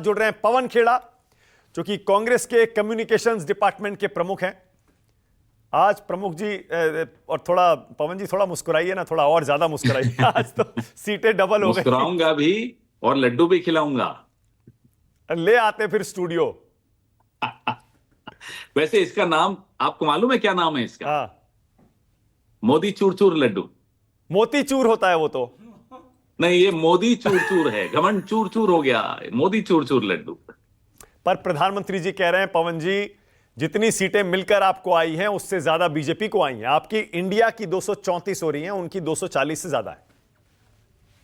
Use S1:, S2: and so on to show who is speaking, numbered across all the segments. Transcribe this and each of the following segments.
S1: जुड़ रहे हैं पवन खेड़ा, जो कि कांग्रेस के कम्युनिकेशंस डिपार्टमेंट के प्रमुख हैं। आज प्रमुख जी और थोड़ा पवन जी थोड़ा मुस्कुराइए ना, थोड़ा और ज्यादा मुस्कुराइए। आज तो सीटें डबल हो गई।
S2: मुस्कुराऊंगा भी और लड्डू भी खिलाऊंगा।
S1: ले आते फिर स्टूडियो।
S2: वैसे इसका नाम आपको मालूम है, क्या नाम है इसका?
S1: हाँ,
S2: मोदी चूर चूर लड्डू।
S1: मोती चूर होता है वो तो।
S2: नहीं, ये मोदी चूर चूर है। घमंड चूर चूर हो गया, मोदी चूर चूर लड्डू।
S1: पर प्रधानमंत्री जी कह रहे हैं पवन जी, जितनी सीटें मिलकर आपको आई हैं उससे ज्यादा बीजेपी को आई हैं। आपकी इंडिया की 234 हो रही हैं, उनकी 240 से ज्यादा है।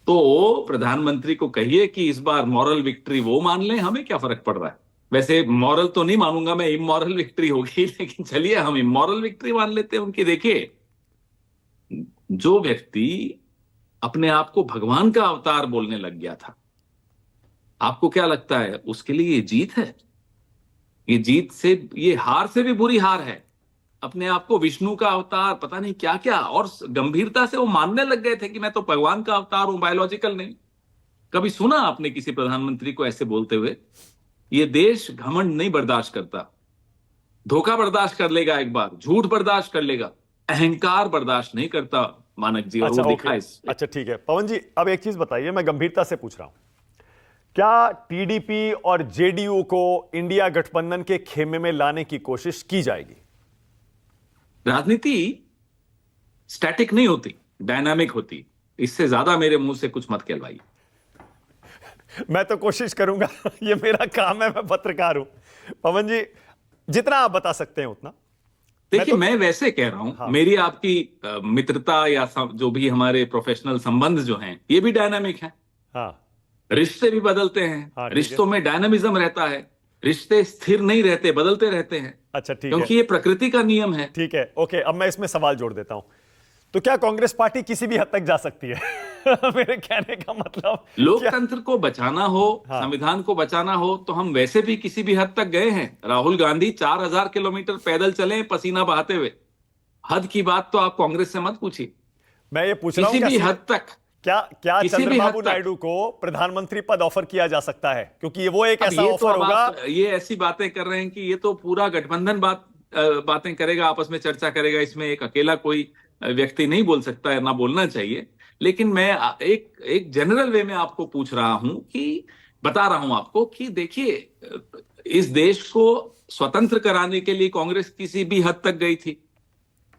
S2: तो प्रधानमंत्री को कहिए कि इस बार मॉरल विक्ट्री वो मान लें, हमें क्या फर्क पड़ रहा है। वैसे मॉरल तो नहीं मानूंगा मैं, इमॉरल विक्ट्री होगी, लेकिन चलिए हम इमॉरल विक्ट्री मान लेते हैं उनकी। देखिए, जो व्यक्ति अपने आप को भगवान का अवतार बोलने लग गया था, आपको क्या लगता है उसके लिए ये जीत है? ये जीत से, ये हार से भी बुरी हार है। अपने आप को विष्णु का अवतार, पता नहीं क्या क्या, और गंभीरता से वो मानने लग गए थे कि मैं तो भगवान का अवतार हूं, बायोलॉजिकल नहीं। कभी सुना आपने किसी प्रधानमंत्री को ऐसे बोलते हुए? ये देश घमंड नहीं बर्दाश्त करता। धोखा बर्दाश्त कर लेगा एक बार, झूठ बर्दाश्त कर लेगा, अहंकार बर्दाश्त नहीं करता मानक जी, और
S1: अच्छा,
S2: वो दिखा इस।
S1: अच्छा ठीक है पवन जी, अब एक चीज बताइए, मैं गंभीरता से पूछ रहा हूं, क्या टीडीपी और जेडीयू को इंडिया गठबंधन के खेमे में लाने की कोशिश की जाएगी?
S2: राजनीति स्टैटिक नहीं होती, डायनामिक होती। इससे ज्यादा मेरे मुंह से कुछ मत कहलवाइए।
S1: मैं तो कोशिश करूंगा। ये मेरा काम है, मैं पत्रकार हूं। पवन जी, जितना आप बता सकते हैं उतना।
S2: देखिए, मैं वैसे कह रहा हूं,
S1: हाँ।
S2: मेरी आपकी मित्रता या जो भी हमारे प्रोफेशनल संबंध जो हैं, ये भी डायनामिक है।
S1: हाँ
S2: रिश्ते भी बदलते हैं।
S1: हाँ, ठीक है।
S2: रिश्तों में डायनामिज्म रहता है। रिश्ते स्थिर नहीं रहते, बदलते रहते हैं।
S1: अच्छा ठीक है,
S2: क्योंकि ये प्रकृति का नियम है।
S1: ठीक है, ओके। अब मैं इसमें सवाल जोड़ देता हूं, तो क्या कांग्रेस पार्टी किसी भी हद तक जा सकती है? मेरे कहने का मतलब,
S2: लोकतंत्र को बचाना हो,
S1: हाँ।
S2: संविधान को बचाना हो, तो हम वैसे भी किसी भी हद तक गए हैं। राहुल गांधी 4000 किलोमीटर पैदल चले, पसीना बहाते हुए। हद की बात तो आप कांग्रेस से मत पूछिए।
S1: मैं ये पूछ रहा हूं,
S2: किसी भी हद तक,
S1: क्या क्या
S2: किसी भी
S1: चंद्रबाबू
S2: हद तक।
S1: नायडू को प्रधानमंत्री पद ऑफर किया जा सकता है? क्योंकि ये वो एक
S2: अब
S1: ऐसा
S2: ये तो
S1: ऑफर
S2: अब
S1: होगा।
S2: आप ये ऐसी बातें कर रहे हैं कि ये तो पूरा गठबंधन बातें करेगा, आपस में चर्चा करेगा। इसमें एक अकेला कोई व्यक्ति नहीं बोल सकता है, ना बोलना चाहिए। लेकिन मैं एक जनरल वे में आपको पूछ रहा हूं, कि बता रहा हूं आपको कि देखिए, इस देश को स्वतंत्र कराने के लिए कांग्रेस किसी भी हद तक गई थी।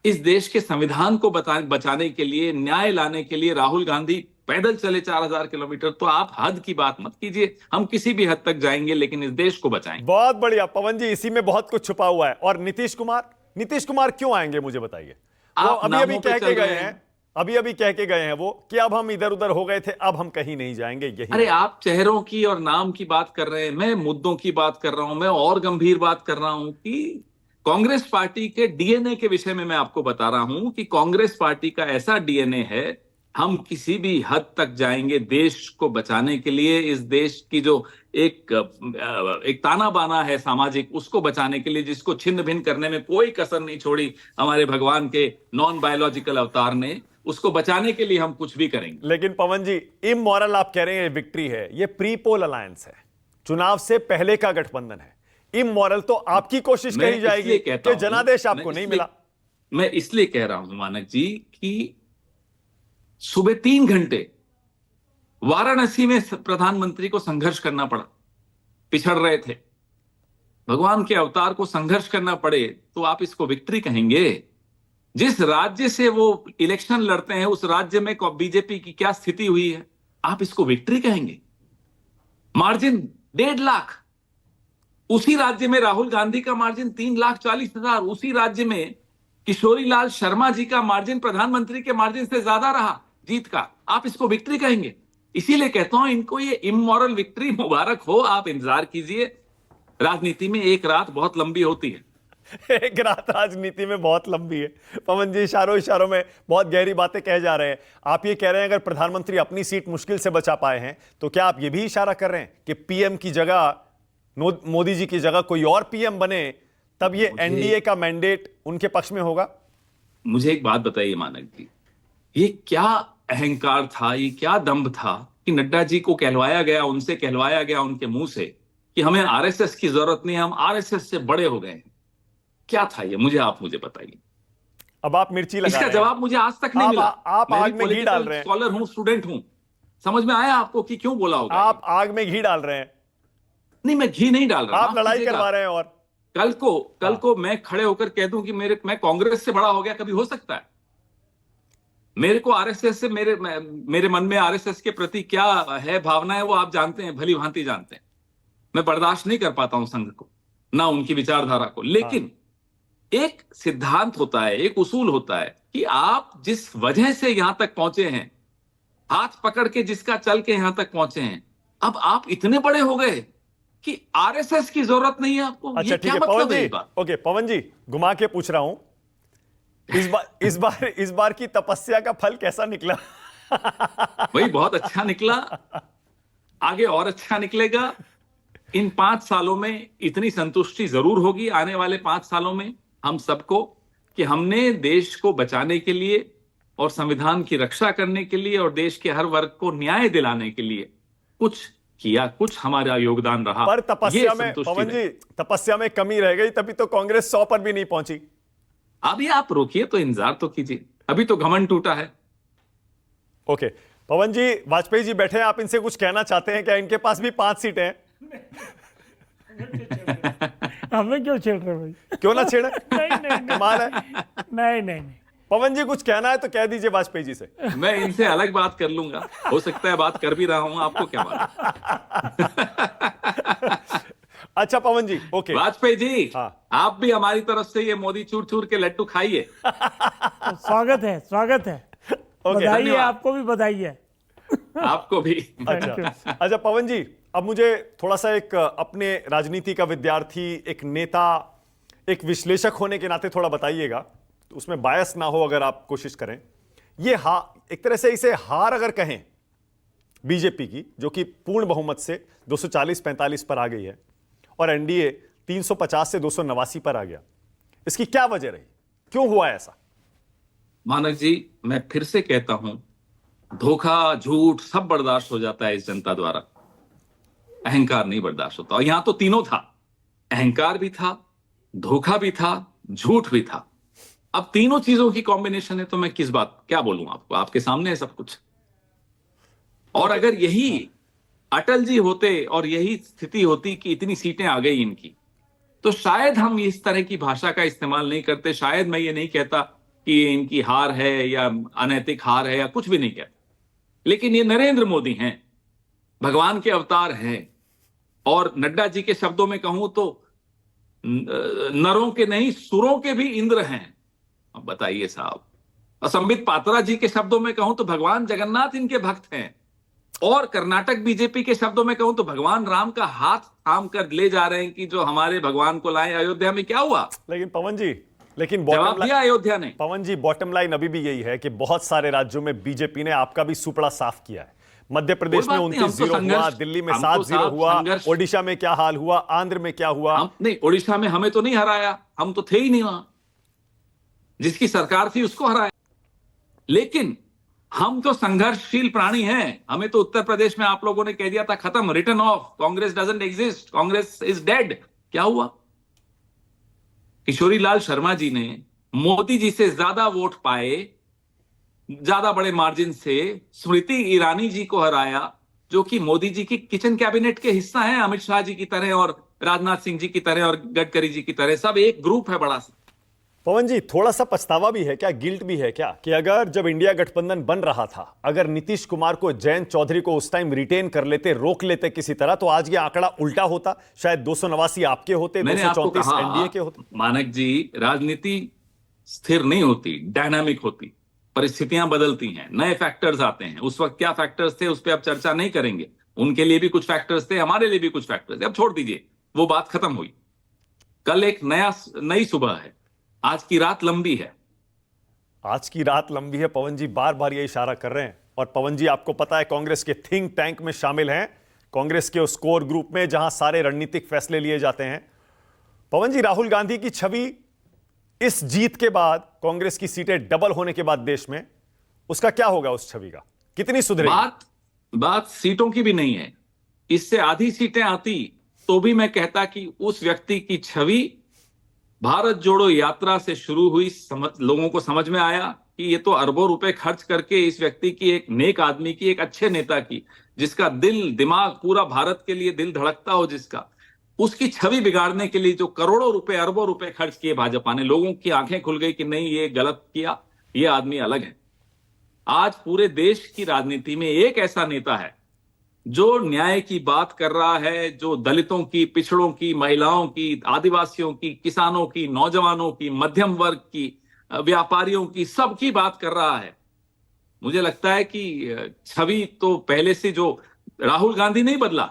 S2: इस देश के संविधान को बचाने के लिए, न्याय लाने के लिए राहुल गांधी पैदल चले 4000 किलोमीटर। तो आप हद की बात मत कीजिए, हम किसी भी हद तक जाएंगे, लेकिन इस देश को बचाएंगे।
S1: बहुत बढ़िया पवन जी, इसी में बहुत कुछ छुपा हुआ है। और नीतीश कुमार क्यों आएंगे, मुझे बताइए। वो
S2: आप
S1: अभी
S2: नामों पे
S1: कह
S2: चल
S1: के गए
S2: रहे
S1: हैं,
S2: हैं।
S1: अभी कह के गए हैं वो, कि अब हम इधर उधर हो गए थे, अब हम कहीं नहीं जाएंगे। यही
S2: अरे, आप चेहरों की और नाम की बात कर रहे हैं, मैं मुद्दों की बात कर रहा हूं। मैं और गंभीर बात कर रहा हूं कि कांग्रेस पार्टी के डीएनए के विषय में मैं आपको बता रहा हूं कि कांग्रेस पार्टी का ऐसा डीएनए है, हम किसी भी हद तक जाएंगे देश को बचाने के लिए। इस देश की जो एक ताना बाना है सामाजिक, उसको बचाने के लिए, जिसको छिन्न भिन्न करने में कोई कसर नहीं छोड़ी हमारे भगवान के नॉन बायोलॉजिकल अवतार ने, उसको बचाने के लिए हम कुछ भी करेंगे।
S1: लेकिन पवन जी, इमोरल आप कह रहे हैं विक्ट्री है, ये प्री पोल अलायंस है, चुनाव से पहले का गठबंधन है। इमोरल तो आपकी कोशिश कही जाएगी कि जनादेश आपको नहीं मिला।
S2: मैं इसलिए कह रहा हूं मानक जी कि सुबह 3 घंटे वाराणसी में प्रधानमंत्री को संघर्ष करना पड़ा, पिछड़ रहे थे। भगवान के अवतार को संघर्ष करना पड़े तो आप इसको विक्ट्री कहेंगे? जिस राज्य से वो इलेक्शन लड़ते हैं, उस राज्य में बीजेपी की क्या स्थिति हुई है, आप इसको विक्ट्री कहेंगे? मार्जिन 1.5 लाख। उसी राज्य में राहुल गांधी का मार्जिन 3,40,000। उसी राज्य में किशोरी लाल शर्मा जी का मार्जिन प्रधानमंत्री के मार्जिन से ज्यादा रहा जीत का। आप इसको विक्ट्री कहेंगे? इसीलिए कहता हूं, इनको ये इमोरल विक्ट्री मुबारक हो। आप इंतजार कीजिए, राजनीति में एक रात बहुत लंबी होती है।
S1: एक रात राजनीति में बहुत लंबी है। पवन जी इशारों में बहुत गहरी बातें कह जा रहे हैं। आप ये कह रहे हैं अगर प्रधानमंत्री अपनी सीट मुश्किल से बचा पाए हैं, तो क्या आप ये भी इशारा कर रहे हैं कि पीएम की जगह, मोदी जी की जगह कोई और पीएम बने, तब ये एनडीए का मैंडेट उनके पक्ष में होगा?
S2: मुझे एक बात बताइए मानक जी, ये क्या अहंकार था, ये क्या दंभ था कि नड्डा जी को कहलवाया गया, उनसे कहलवाया गया, उनके मुंह से कि हमें आरएसएस की जरूरत नहीं, हम आरएसएस से बड़े हो गए हैं। क्या था ये, मुझे बताइए।
S1: अब आप मिर्ची लगा
S2: इसका
S1: रहे हैं।
S2: जवाब मुझे आज तक नहीं मिला।
S1: आप
S2: मैं भी
S1: आग में घी डाल
S2: पॉलिटिकल
S1: रहे हैं।
S2: स्कॉलर हूं, स्टूडेंट हूं। समझ में आया आपको कि क्यों बोला होगा
S1: आप
S2: ये?
S1: आग में घी डाल रहे हैं।
S2: नहीं, मैं घी नहीं डाल रहा,
S1: आप
S2: माफ
S1: लड़ाई
S2: कीजिएगा।
S1: करवा रहे हैं। और
S2: कल को मैं खड़े होकर कह दूं कि मैं कांग्रेस से बड़ा हो गया, कभी हो सकता है? मेरे को आरएसएस से मेरे मन में आरएसएस के प्रति क्या है भावना है, वो आप जानते हैं, भली भांति जानते हैं। मैं बर्दाश्त नहीं कर पाता हूं संघ को, ना उनकी विचारधारा को। लेकिन एक सिद्धांत होता है, एक उसूल होता है कि आप जिस वजह से यहां तक पहुंचे हैं, हाथ पकड़ के जिसका चल के यहां तक पहुंचे हैं, अब आप इतने बड़े हो गए कि आरएसएस की जरूरत नहीं है आपको।
S1: अच्छा
S2: ये
S1: ठीक
S2: क्या
S1: है
S2: मतलब
S1: पवन
S2: है
S1: जी।
S2: इस बात?
S1: ओके पवन जी, घुमा के पूछ रहा हूं, इस बार की तपस्या का फल कैसा निकला?
S2: वही बहुत अच्छा निकला, आगे और अच्छा निकलेगा। इन 5 सालों में इतनी संतुष्टि जरूर होगी आने वाले 5 सालों में हम सबको, कि हमने देश को बचाने के लिए और संविधान की रक्षा करने के लिए और देश के हर वर्ग को न्याय दिलाने के लिए कुछ किया, कुछ हमारा योगदान रहा।
S1: पर
S2: ये
S1: तपस्या में
S2: संतुष्टि
S1: पवन जी,
S2: है।
S1: तपस्या में कमी रह गई, तभी तो कांग्रेस 100 पर भी नहीं पहुंची।
S2: अभी आप रोकिए तो, इंतजार तो कीजिए, अभी तो घमंड टूटा है।
S1: ओके पवन जी, वाजपेयी जी बैठे हैं, आप इनसे कुछ कहना चाहते हैं क्या? इनके पास भी 5 सीटें हैं।
S3: हमें क्यों छेड़ रहे भाई?
S1: क्यों ना छेड़े?
S3: नहीं
S1: कमाल है।
S3: नहीं।
S1: पवन जी कुछ कहना है तो कह दीजिए वाजपेयी जी से।
S2: मैं इनसे अलग बात कर लूंगा, हो सकता है बात कर भी रहा हूं, आपको क्या मालूम।
S1: अच्छा पवन जी, ओके
S2: वाजपेयी जी,
S1: हाँ।
S2: आप भी हमारी तरफ से ये मोदी चूर चूर के लड्डू खाइए।
S3: स्वागत है, स्वागत है। बधाई है,
S2: धन्यवाद।
S3: आपको भी बधाई है।
S2: आपको भी।
S1: अच्छा अच्छा पवन जी, अब मुझे थोड़ा सा एक अपने राजनीति का विद्यार्थी, एक नेता, एक विश्लेषक होने के नाते थोड़ा बताइएगा, तो उसमें बायस ना हो अगर आप कोशिश करें। ये एक तरह से इसे हार अगर कहें बीजेपी की, जो कि पूर्ण बहुमत से 240-45 पर आ गई है, और एनडीए 350 से 289 पर आ गया, इसकी क्या वजह रही? क्यों हुआ ऐसा?
S2: मानक जी, मैं फिर से कहता हूं, धोखा झूठ सब बर्दाश्त हो जाता है इस जनता द्वारा, अहंकार नहीं बर्दाश्त होता। और यहां तो तीनों था, अहंकार भी था, धोखा भी था, झूठ भी था। अब तीनों चीजों की कॉम्बिनेशन है, तो मैं किस बात क्या बोलूं आपको, आपके सामने है सब कुछ। और अगर यही अटल जी होते और यही स्थिति होती कि इतनी सीटें आ गई इनकी, तो शायद हम इस तरह की भाषा का इस्तेमाल नहीं करते। शायद मैं ये नहीं कहता कि ये इनकी हार है या अनैतिक हार है या कुछ भी नहीं कहता। लेकिन ये नरेंद्र मोदी हैं, भगवान के अवतार हैं, और नड्डा जी के शब्दों में कहूं तो नरों के नहीं सुरों के भी इंद्र हैं। अब बताइए साहब, और संबित पात्रा जी के शब्दों में कहूं तो भगवान जगन्नाथ इनके भक्त हैं, और कर्नाटक बीजेपी के शब्दों में कहूं तो भगवान राम का हाथ थाम कर ले जा रहे हैं कि जो हमारे भगवान को लाए अयोध्या में। क्या हुआ?
S1: लेकिन पवन जी, लेकिन
S2: जवाब दिया अयोध्या ने।
S1: पवन जी, बॉटम लाइन अभी भी यही है कि बहुत सारे राज्यों में बीजेपी ने आपका भी सुपड़ा साफ किया है। मध्य प्रदेश में 29-0 हुआ, दिल्ली में 7-0 हुआ, ओडिशा में क्या हाल हुआ, आंध्र में क्या हुआ?
S2: नहीं, ओडिशा में हमें तो नहीं हराया, हम तो थे ही नहीं वहां, जिसकी सरकार थी उसको हराया। लेकिन हम तो संघर्षशील प्राणी हैं। हमें तो उत्तर प्रदेश में आप लोगों ने कह दिया था खत्म, return of, Congress doesn't exist, Congress is dead. क्या हुआ? किशोरी लाल शर्मा जी ने मोदी जी से ज्यादा वोट पाए, ज्यादा बड़े मार्जिन से स्मृति ईरानी जी को हराया, जो कि मोदी जी की किचन कैबिनेट के हिस्सा हैं, अमित शाह जी की तरह और राजनाथ सिंह जी की तरह और गडकरी जी की तरह, सब एक ग्रुप है बड़ा सा।
S1: पवन जी, थोड़ा सा पछतावा भी है क्या, गिल्ट भी है क्या, कि अगर जब इंडिया गठबंधन बन रहा था, अगर नीतीश कुमार को, जयंत चौधरी को उस टाइम रिटेन कर लेते, रोक लेते किसी तरह, तो आज ये आंकड़ा उल्टा होता, शायद 289 आपके होते, 234 एनडीए के होते।
S2: मानक जी, राजनीति स्थिर नहीं होती, डायनामिक होती, परिस्थितियां बदलती हैं, नए फैक्टर्स आते हैं। उस वक्त क्या फैक्टर्स थे उस पर अब चर्चा नहीं करेंगे। उनके लिए भी कुछ फैक्टर्स थे, हमारे लिए भी कुछ फैक्टर्स थे, अब छोड़ दीजिए, वो बात खत्म हुई। कल एक नई सुबह है, आज की रात लंबी है।
S1: आज की रात लंबी है, पवन जी बार बार ये इशारा कर रहे हैं। और पवन जी, आपको पता है कांग्रेस के थिंक टैंक में शामिल हैं, कांग्रेस के उस कोर ग्रुप में जहां सारे रणनीतिक फैसले लिए जाते हैं। पवन जी, राहुल गांधी की छवि इस जीत के बाद, कांग्रेस की सीटें डबल होने के बाद देश में, उसका क्या होगा? उस छवि का कितनी सुधरेगी?
S2: बात सीटों की भी नहीं है। इससे आधी सीटें आती तो भी मैं कहता कि उस व्यक्ति की छवि भारत जोड़ो यात्रा से शुरू हुई, लोगों को समझ में आया कि ये तो अरबों रुपए खर्च करके इस व्यक्ति की, एक नेक आदमी की, एक अच्छे नेता की, जिसका दिल दिमाग पूरा भारत के लिए दिल धड़कता हो, जिसका, उसकी छवि बिगाड़ने के लिए जो करोड़ों रुपए अरबों रुपए खर्च किए भाजपा ने, लोगों की आंखें खुल गई कि नहीं ये गलत किया, ये आदमी अलग है। आज पूरे देश की राजनीति में एक ऐसा नेता है जो न्याय की बात कर रहा है, जो दलितों की, पिछड़ों की, महिलाओं की, आदिवासियों की, किसानों की, नौजवानों की, मध्यम वर्ग की, व्यापारियों की, सबकी बात कर रहा है। मुझे लगता है कि छवि तो पहले से, जो राहुल गांधी नहीं बदला,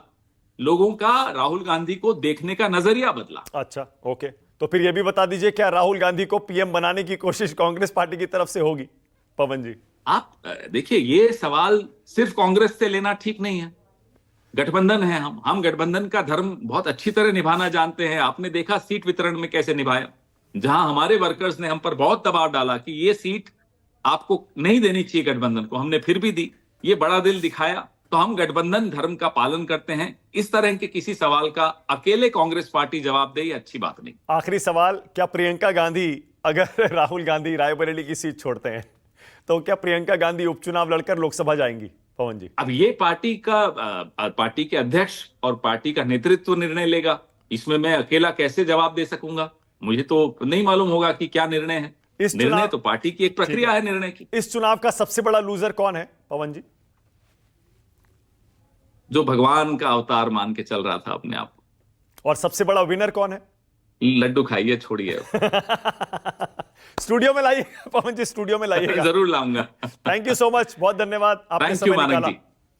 S2: लोगों का राहुल गांधी को देखने का नजरिया बदला।
S1: अच्छा, ओके, तो फिर यह भी बता दीजिए, क्या राहुल गांधी को पीएम बनाने की कोशिश कांग्रेस पार्टी की तरफ से होगी? पवन जी,
S2: आप देखिए, ये सवाल सिर्फ कांग्रेस से लेना ठीक नहीं है। गठबंधन है, हम गठबंधन का धर्म बहुत अच्छी तरह निभाना जानते हैं। आपने देखा सीट वितरण में कैसे निभाया, जहां हमारे वर्कर्स ने हम पर बहुत दबाव डाला कि ये सीट आपको नहीं देनी चाहिए गठबंधन को, हमने फिर भी दी। ये बड़ा दिल दिखाया, तो हम गठबंधन धर्म का पालन करते हैं। इस तरह के किसी सवाल का अकेले कांग्रेस पार्टी जवाब दे, ये अच्छी बात नहीं।
S1: आखिरी सवाल, क्या प्रियंका गांधी, अगर राहुल गांधी रायबरेली की सीट छोड़ते हैं तो क्या प्रियंका गांधी उपचुनाव लड़कर लोकसभा जाएंगी? पवन जी,
S2: अब ये पार्टी के अध्यक्ष और पार्टी का नेतृत्व निर्णय लेगा, इसमें मैं अकेला कैसे जवाब दे सकूंगा? मुझे तो नहीं मालूम होगा कि क्या निर्णय है।
S1: इस
S2: निर्णय तो पार्टी की एक प्रक्रिया है निर्णय की।
S1: इस चुनाव का सबसे बड़ा लूजर कौन है पवन जी?
S2: जो भगवान का अवतार मान के चल रहा था अपने आप को।
S1: और सबसे बड़ा विनर कौन है?
S2: लड्डू खाइए, छोड़िए।
S1: स्टूडियो में लाइए पवन जी, स्टूडियो में लाइएगा।
S2: जरूर लाऊंगा।
S1: थैंक यू सो मच, बहुत धन्यवाद, आपने
S2: थैंक
S1: समय
S2: यू मानक
S1: निकाला।
S2: जी।